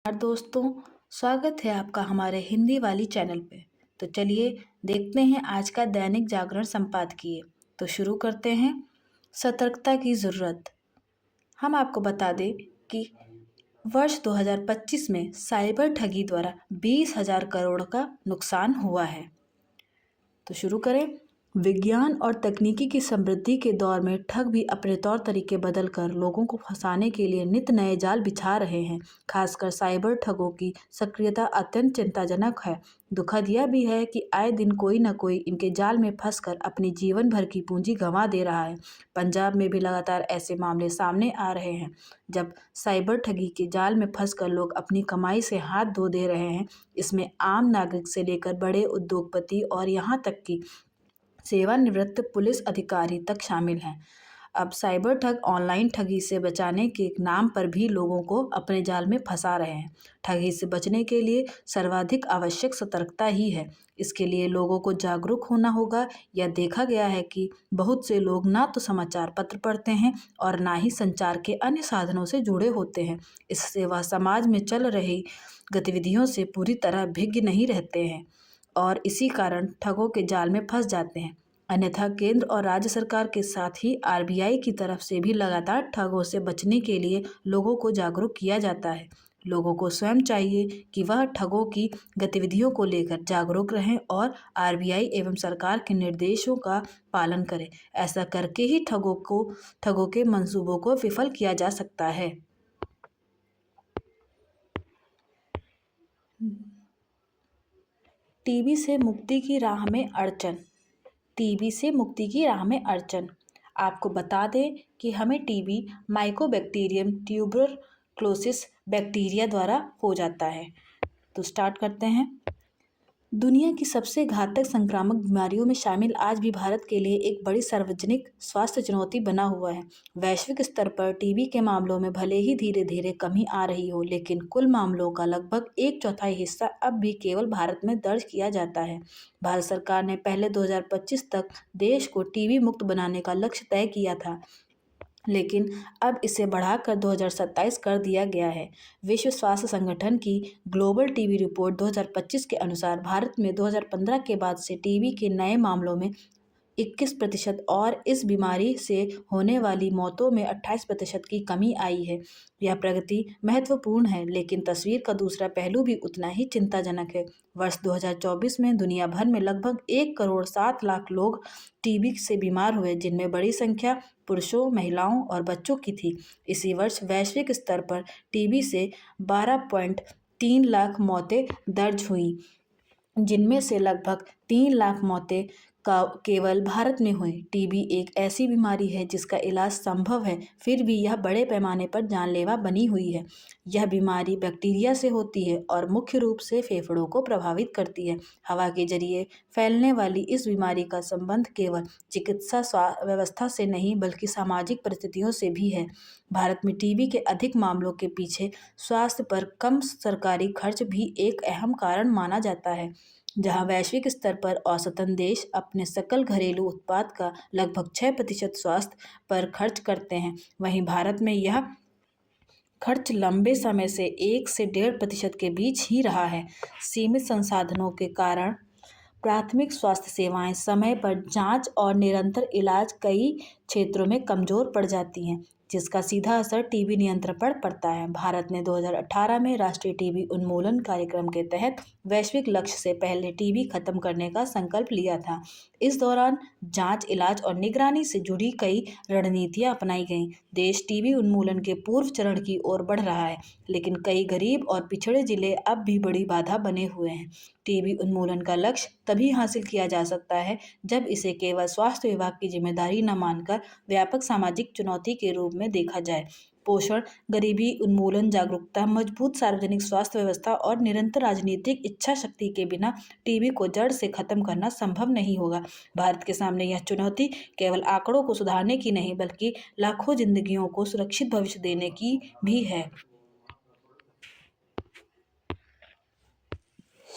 नमस्कार दोस्तों, स्वागत है आपका हमारे हिंदी वाली चैनल पे। तो चलिए देखते हैं आज का दैनिक जागरण संपादकीय। तो शुरू करते हैं। सतर्कता की ज़रूरत। हम आपको बता दें कि वर्ष 2025 में साइबर ठगी द्वारा 20,000 करोड़ का नुकसान हुआ है। तो शुरू करें। विज्ञान और तकनीकी की समृद्धि के दौर में ठग भी अपने तौर तरीके बदल कर लोगों को फंसाने के लिए नित नए जाल बिछा रहे हैं। खासकर साइबर ठगों की सक्रियता अत्यंत चिंताजनक है। दुखद यह भी है कि आए दिन कोई न कोई इनके जाल में फंसकर अपनी जीवन भर की पूंजी गंवा दे रहा है। पंजाब में भी लगातार ऐसे मामले सामने आ रहे हैं, जब साइबर ठगी के जाल में फंसकर लोग अपनी कमाई से हाथ धो दे रहे हैं। इसमें आम नागरिक से लेकर बड़े उद्योगपति और यहाँ तक कि सेवानिवृत्त पुलिस अधिकारी तक शामिल हैं। अब साइबर ठग ऑनलाइन ठगी से बचाने के नाम पर भी लोगों को अपने जाल में फंसा रहे हैं। ठगी से बचने के लिए सर्वाधिक आवश्यक सतर्कता ही है। इसके लिए लोगों को जागरूक होना होगा। यह देखा गया है कि बहुत से लोग ना तो समाचार पत्र पढ़ते हैं और ना ही संचार के अन्य साधनों से जुड़े होते हैं। इससे वह समाज में चल रही गतिविधियों से पूरी तरह भिज्ञ नहीं रहते हैं और इसी कारण ठगों के जाल में फंस जाते हैं। अन्यथा केंद्र और राज्य सरकार के साथ ही आरबीआई की तरफ से भी लगातार ठगों से बचने के लिए लोगों को जागरूक किया जाता है। लोगों को स्वयं चाहिए कि वह ठगों की गतिविधियों को लेकर जागरूक रहें और आरबीआई एवं सरकार के निर्देशों का पालन करें। ऐसा करके ही ठगों के मंसूबों को विफल किया जा सकता है। टीबी से मुक्ति की राह में अड़चन। टीबी से मुक्ति की राह में अड़चन। आपको बता दें कि हमें टीबी माइकोबैक्टीरियम ट्यूबरक्लोसिस बैक्टीरिया द्वारा हो जाता है। तो स्टार्ट करते हैं। दुनिया की सबसे घातक संक्रामक बीमारियों में शामिल आज भी भारत के लिए एक बड़ी सार्वजनिक स्वास्थ्य चुनौती बना हुआ है। वैश्विक स्तर पर टीबी के मामलों में भले ही धीरे धीरे कमी आ रही हो, लेकिन कुल मामलों का लगभग 1/4 हिस्सा अब भी केवल भारत में दर्ज किया जाता है। भारत सरकार ने पहले 2025 तक देश को टीबी मुक्त बनाने का लक्ष्य तय किया था, लेकिन अब इसे बढ़ाकर 2027 कर दिया गया है। विश्व स्वास्थ्य संगठन की ग्लोबल टीबी रिपोर्ट 2025 के अनुसार भारत में 2015 के बाद से टीबी के नए मामलों में 21% और इस बीमारी से होने वाली मौतों में 28% की कमी आई है। यह प्रगति महत्वपूर्ण है, लेकिन तस्वीर का दूसरा पहलू भी उतना ही चिंताजनक है। वर्ष 2024 में दुनिया भर में लगभग 1,07,00,000 लोग टीबी से बीमार हुए, जिनमें बड़ी संख्या पुरुषों, महिलाओं और बच्चों की थी। इसी वर्ष वैश्विक स्तर पर टीबी से 12.3 लाख मौतें दर्ज हुई, जिनमें से लगभग 3 लाख मौतें का केवल भारत में हुई। टीबी एक ऐसी बीमारी है जिसका इलाज संभव है, फिर भी यह बड़े पैमाने पर जानलेवा बनी हुई है। यह बीमारी बैक्टीरिया से होती है और मुख्य रूप से फेफड़ों को प्रभावित करती है। हवा के जरिए फैलने वाली इस बीमारी का संबंध केवल चिकित्सा व्यवस्था से नहीं बल्कि सामाजिक परिस्थितियों से भी है। भारत में टीबी के अधिक मामलों के पीछे स्वास्थ्य पर कम सरकारी खर्च भी एक अहम कारण माना जाता है। जहां वैश्विक स्तर पर औसतन देश अपने सकल घरेलू उत्पाद का लगभग 6% स्वास्थ्य पर खर्च करते हैं, वहीं भारत में यह खर्च लंबे समय से 1 से 1.5% के बीच ही रहा है। सीमित संसाधनों के कारण प्राथमिक स्वास्थ्य सेवाएं, समय पर जांच और निरंतर इलाज कई क्षेत्रों में कमजोर पड़ जाती हैं, जिसका सीधा असर टीबी नियंत्रण पर पड़ता है। भारत ने 2018 में राष्ट्रीय टीबी उन्मूलन कार्यक्रम के तहत वैश्विक लक्ष्य से पहले टीबी खत्म करने का संकल्प लिया था। इस दौरान जांच, इलाज और निगरानी से जुड़ी कई रणनीतियां अपनाई गईं। देश टीबी उन्मूलन के पूर्व चरण की ओर बढ़ रहा है, लेकिन कई गरीब और पिछड़े जिले अब भी बड़ी बाधा बने हुए हैं। टीबी उन्मूलन का लक्ष्य तभी हासिल किया जा सकता है जब इसे केवल स्वास्थ्य विभाग की जिम्मेदारी न मानकर व्यापक सामाजिक चुनौती के रूप में देखा जाए। पोषण, गरीबी उन्मूलन, जागरूकता, मजबूत सार्वजनिक स्वास्थ्य व्यवस्था और निरंतर राजनीतिक इच्छा शक्ति के बिना टीबी को जड़ से खत्म करना संभव नहीं होगा। भारत के सामने यह चुनौती केवल आंकड़ों को सुधारने की नहीं बल्कि लाखों जिंदगियों को सुरक्षित भविष्य देने की भी है।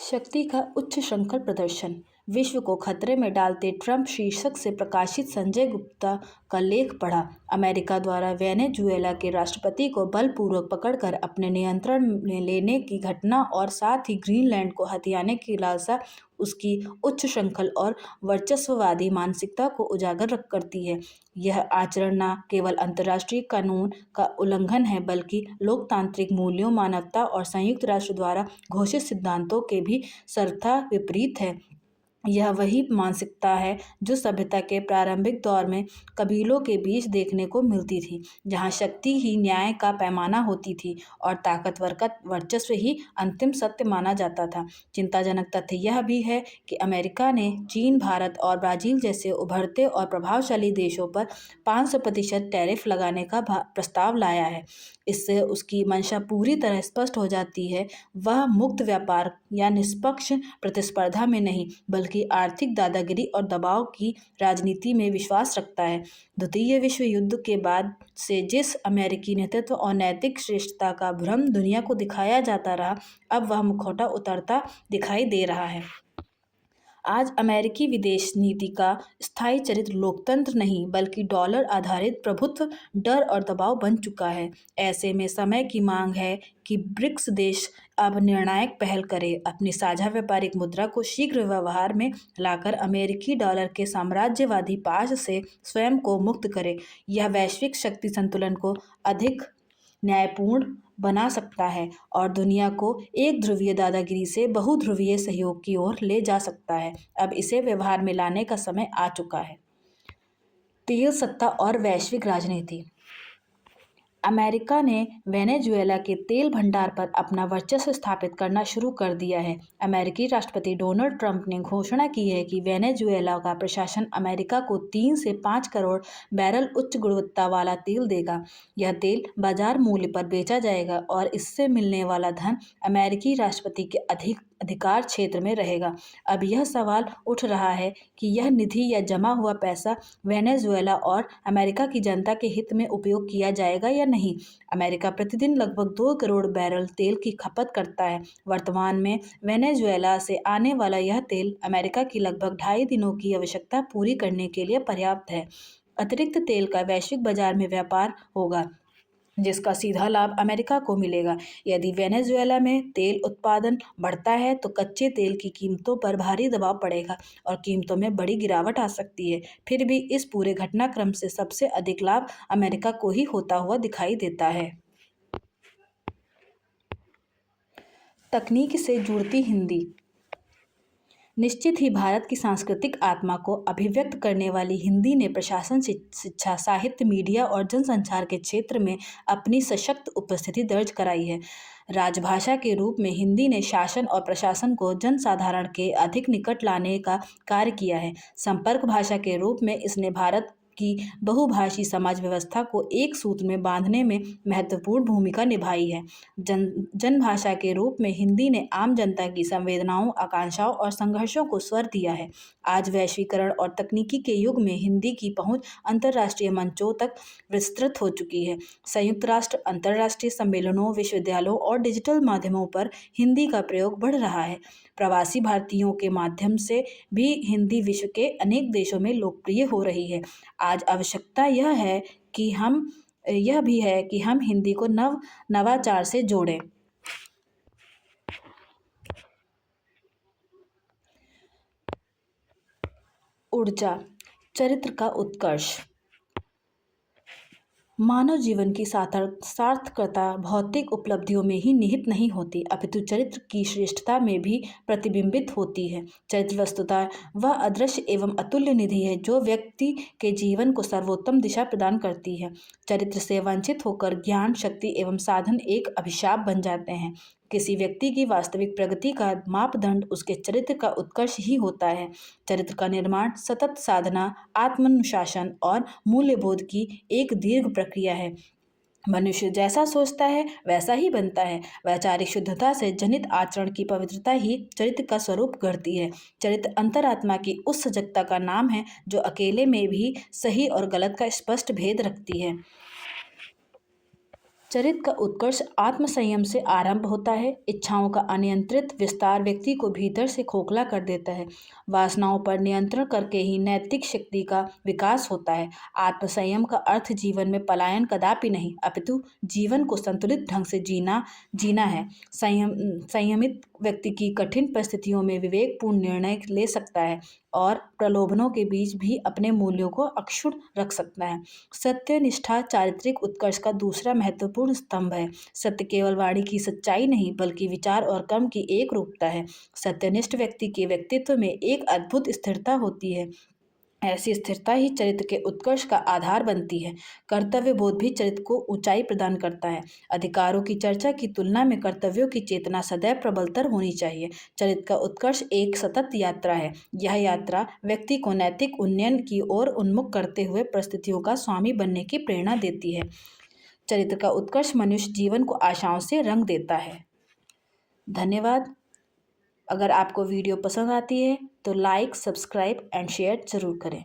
शक्ति का उच्च श्रृंखल प्रदर्शन। विश्व को खतरे में डालते ट्रंप शीर्षक से प्रकाशित संजय गुप्ता का लेख पढ़ा। अमेरिका द्वारा वेनेजुएला के राष्ट्रपति को बलपूर्वक पकड़कर अपने नियंत्रण में लेने की घटना और साथ ही ग्रीनलैंड को हथियाने की लालसा उसकी उच्च श्रृंखल और वर्चस्ववादी मानसिकता को उजागर करती है। यह आचरण न केवल अंतर्राष्ट्रीय कानून का उल्लंघन है बल्कि लोकतांत्रिक मूल्यों, मानवता और संयुक्त राष्ट्र द्वारा घोषित सिद्धांतों के भी सर्वथा विपरीत है। यह वही मानसिकता है जो सभ्यता के प्रारंभिक दौर में कबीलों के बीच देखने को मिलती थी, जहाँ शक्ति ही न्याय का पैमाना होती थी और ताकतवर का वर्चस्व ही अंतिम सत्य माना जाता था। चिंताजनक तथ्य यह भी है कि अमेरिका ने चीन, भारत और ब्राज़ील जैसे उभरते और प्रभावशाली देशों पर 500% टैरिफ लगाने का प्रस्ताव लाया है। इससे उसकी मंशा पूरी तरह स्पष्ट हो जाती है। वह मुक्त व्यापार या निष्पक्ष प्रतिस्पर्धा में नहीं बल्कि आर्थिक दादागिरी और दबाव की राजनीति में विश्वास रखता है। द्वितीय विश्व युद्ध के बाद से जिस अमेरिकी नेतृत्व और नैतिक श्रेष्ठता का भ्रम दुनिया को दिखाया जाता रहा, अब वह मुखौटा उतरता दिखाई दे रहा है। आज अमेरिकी विदेश नीति का स्थायी चरित्र लोकतंत्र नहीं बल्कि डॉलर आधारित प्रभुत्व, डर और दबाव बन चुका है। ऐसे में समय की मांग है कि ब्रिक्स देश अब निर्णायक पहल करें, अपनी साझा व्यापारिक मुद्रा को शीघ्र व्यवहार में लाकर अमेरिकी डॉलर के साम्राज्यवादी पाश से स्वयं को मुक्त करें। यह वैश्विक शक्ति संतुलन को अधिक न्यायपूर्ण बना सकता है और दुनिया को एक ध्रुवीय दादागिरी से बहुध्रुवीय सहयोग की ओर ले जा सकता है। अब इसे व्यवहार में लाने का समय आ चुका है। तेल सत्ता और वैश्विक राजनीति। अमेरिका ने वेनेजुएला के तेल भंडार पर अपना वर्चस्व स्थापित करना शुरू कर दिया है। अमेरिकी राष्ट्रपति डोनाल्ड ट्रंप ने घोषणा की है कि वेनेजुएला का प्रशासन अमेरिका को 3 से 5 करोड़ बैरल उच्च गुणवत्ता वाला तेल देगा। यह तेल बाजार मूल्य पर बेचा जाएगा और इससे मिलने वाला धन अमेरिकी राष्ट्रपति के अधिकार क्षेत्र में रहेगा। अब यह सवाल उठ रहा है कि यह निधि या जमा हुआ पैसा वेनेजुएला और अमेरिका की जनता के हित में उपयोग किया जाएगा या नहीं। अमेरिका प्रतिदिन लगभग 2 करोड़ बैरल तेल की खपत करता है। वर्तमान में वेनेजुएला से आने वाला यह तेल अमेरिका की लगभग 2.5 दिनों की आवश्यकता पूरी करने के लिए पर्याप्त है। अतिरिक्त तेल का वैश्विक बाजार में व्यापार होगा जिसका सीधा लाभ अमेरिका को मिलेगा। यदि वेनेजुएला में तेल उत्पादन बढ़ता है तो कच्चे तेल की कीमतों पर भारी दबाव पड़ेगा और कीमतों में बड़ी गिरावट आ सकती है। फिर भी इस पूरे घटनाक्रम से सबसे अधिक लाभ अमेरिका को ही होता हुआ दिखाई देता है। तकनीक से जुड़ती हिंदी। निश्चित ही भारत की सांस्कृतिक आत्मा को अभिव्यक्त करने वाली हिंदी ने प्रशासन, शिक्षा, साहित्य, मीडिया और जनसंचार के क्षेत्र में अपनी सशक्त उपस्थिति दर्ज कराई है। राजभाषा के रूप में हिंदी ने शासन और प्रशासन को जनसाधारण के अधिक निकट लाने का कार्य किया है। संपर्क भाषा के रूप में इसने भारत की बहुभाषी समाज व्यवस्था को एक सूत्र में बांधने में महत्वपूर्ण भूमिका निभाई है। जनभाषा के रूप में हिंदी ने आम जनता की संवेदनाओं, आकांक्षाओं और संघर्षों को स्वर दिया है। आज वैश्वीकरण और तकनीकी के युग में हिंदी की पहुंच अंतर्राष्ट्रीय मंचों तक विस्तृत हो चुकी है। संयुक्त राष्ट्र, अंतर्राष्ट्रीय सम्मेलनों, विश्वविद्यालयों और डिजिटल माध्यमों पर हिंदी का प्रयोग बढ़ रहा है। प्रवासी भारतीयों के माध्यम से भी हिंदी विश्व के अनेक देशों में लोकप्रिय हो रही है। आज आवश्यकता यह भी है कि हम हिंदी को नवाचार से जोड़ें। ऊर्जा, चरित्र का उत्कर्ष। मानव जीवन की सार्थकता भौतिक उपलब्धियों में ही निहित नहीं होती, अपितु चरित्र की श्रेष्ठता में भी प्रतिबिंबित होती है। चरित्र वस्तुतः वह अदृश्य एवं अतुल्य निधि है जो व्यक्ति के जीवन को सर्वोत्तम दिशा प्रदान करती है। चरित्र से वंचित होकर ज्ञान, शक्ति एवं साधन एक अभिशाप बन जाते हैं। किसी व्यक्ति की वास्तविक प्रगति का मापदंड उसके चरित्र का उत्कर्ष ही होता है। चरित्र का निर्माण सतत साधना, आत्मानुशासन और मूल्यबोध की एक दीर्घ प्रक्रिया है। मनुष्य जैसा सोचता है वैसा ही बनता है। वैचारिक शुद्धता से जनित आचरण की पवित्रता ही चरित्र का स्वरूप गढ़ती है। चरित्र अंतरात्मा की उस सजगता का नाम है जो अकेले में भी सही और गलत का स्पष्ट भेद रखती है। चरित्र का उत्कर्ष आत्मसंयम से आरंभ होता है। इच्छाओं का अनियंत्रित विस्तार व्यक्ति को भीतर से खोखला कर देता है। वासनाओं पर नियंत्रण करके ही नैतिक शक्ति का विकास होता है। आत्मसंयम का अर्थ जीवन में पलायन कदापि नहीं, अपितु जीवन को संतुलित ढंग से जीना है। संयमित व्यक्ति की कठिन परिस्थितियों में विवेकपूर्ण निर्णय ले सकता है और प्रलोभनों के बीच भी अपने मूल्यों को अक्षुण्ण रख सकता है। सत्यनिष्ठा चारित्रिक उत्कर्ष का दूसरा महत्वपूर्ण स्तंभ है। सत्य केवल वाणी की सच्चाई नहीं, बल्कि विचार और कर्म की एक रूपता है। सत्यनिष्ठ व्यक्ति के व्यक्तित्व में एक अद्भुत स्थिरता होती है। ऐसी स्थिरता ही चरित्र के उत्कर्ष का आधार बनती है। कर्तव्य बोध भी चरित्र को ऊंचाई प्रदान करता है। अधिकारों की चर्चा की तुलना में कर्तव्यों की चेतना सदैव प्रबलतर होनी चाहिए। चरित्र का उत्कर्ष एक सतत यात्रा है। यह यात्रा व्यक्ति को नैतिक उन्नयन की ओर उन्मुख करते हुए परिस्थितियों का स्वामी बनने की प्रेरणा देती है। चरित्र का उत्कर्ष मनुष्य जीवन को आशाओं से रंग देता है। धन्यवाद। अगर आपको वीडियो पसंद आती है तो लाइक, सब्सक्राइब एंड शेयर जरूर करें।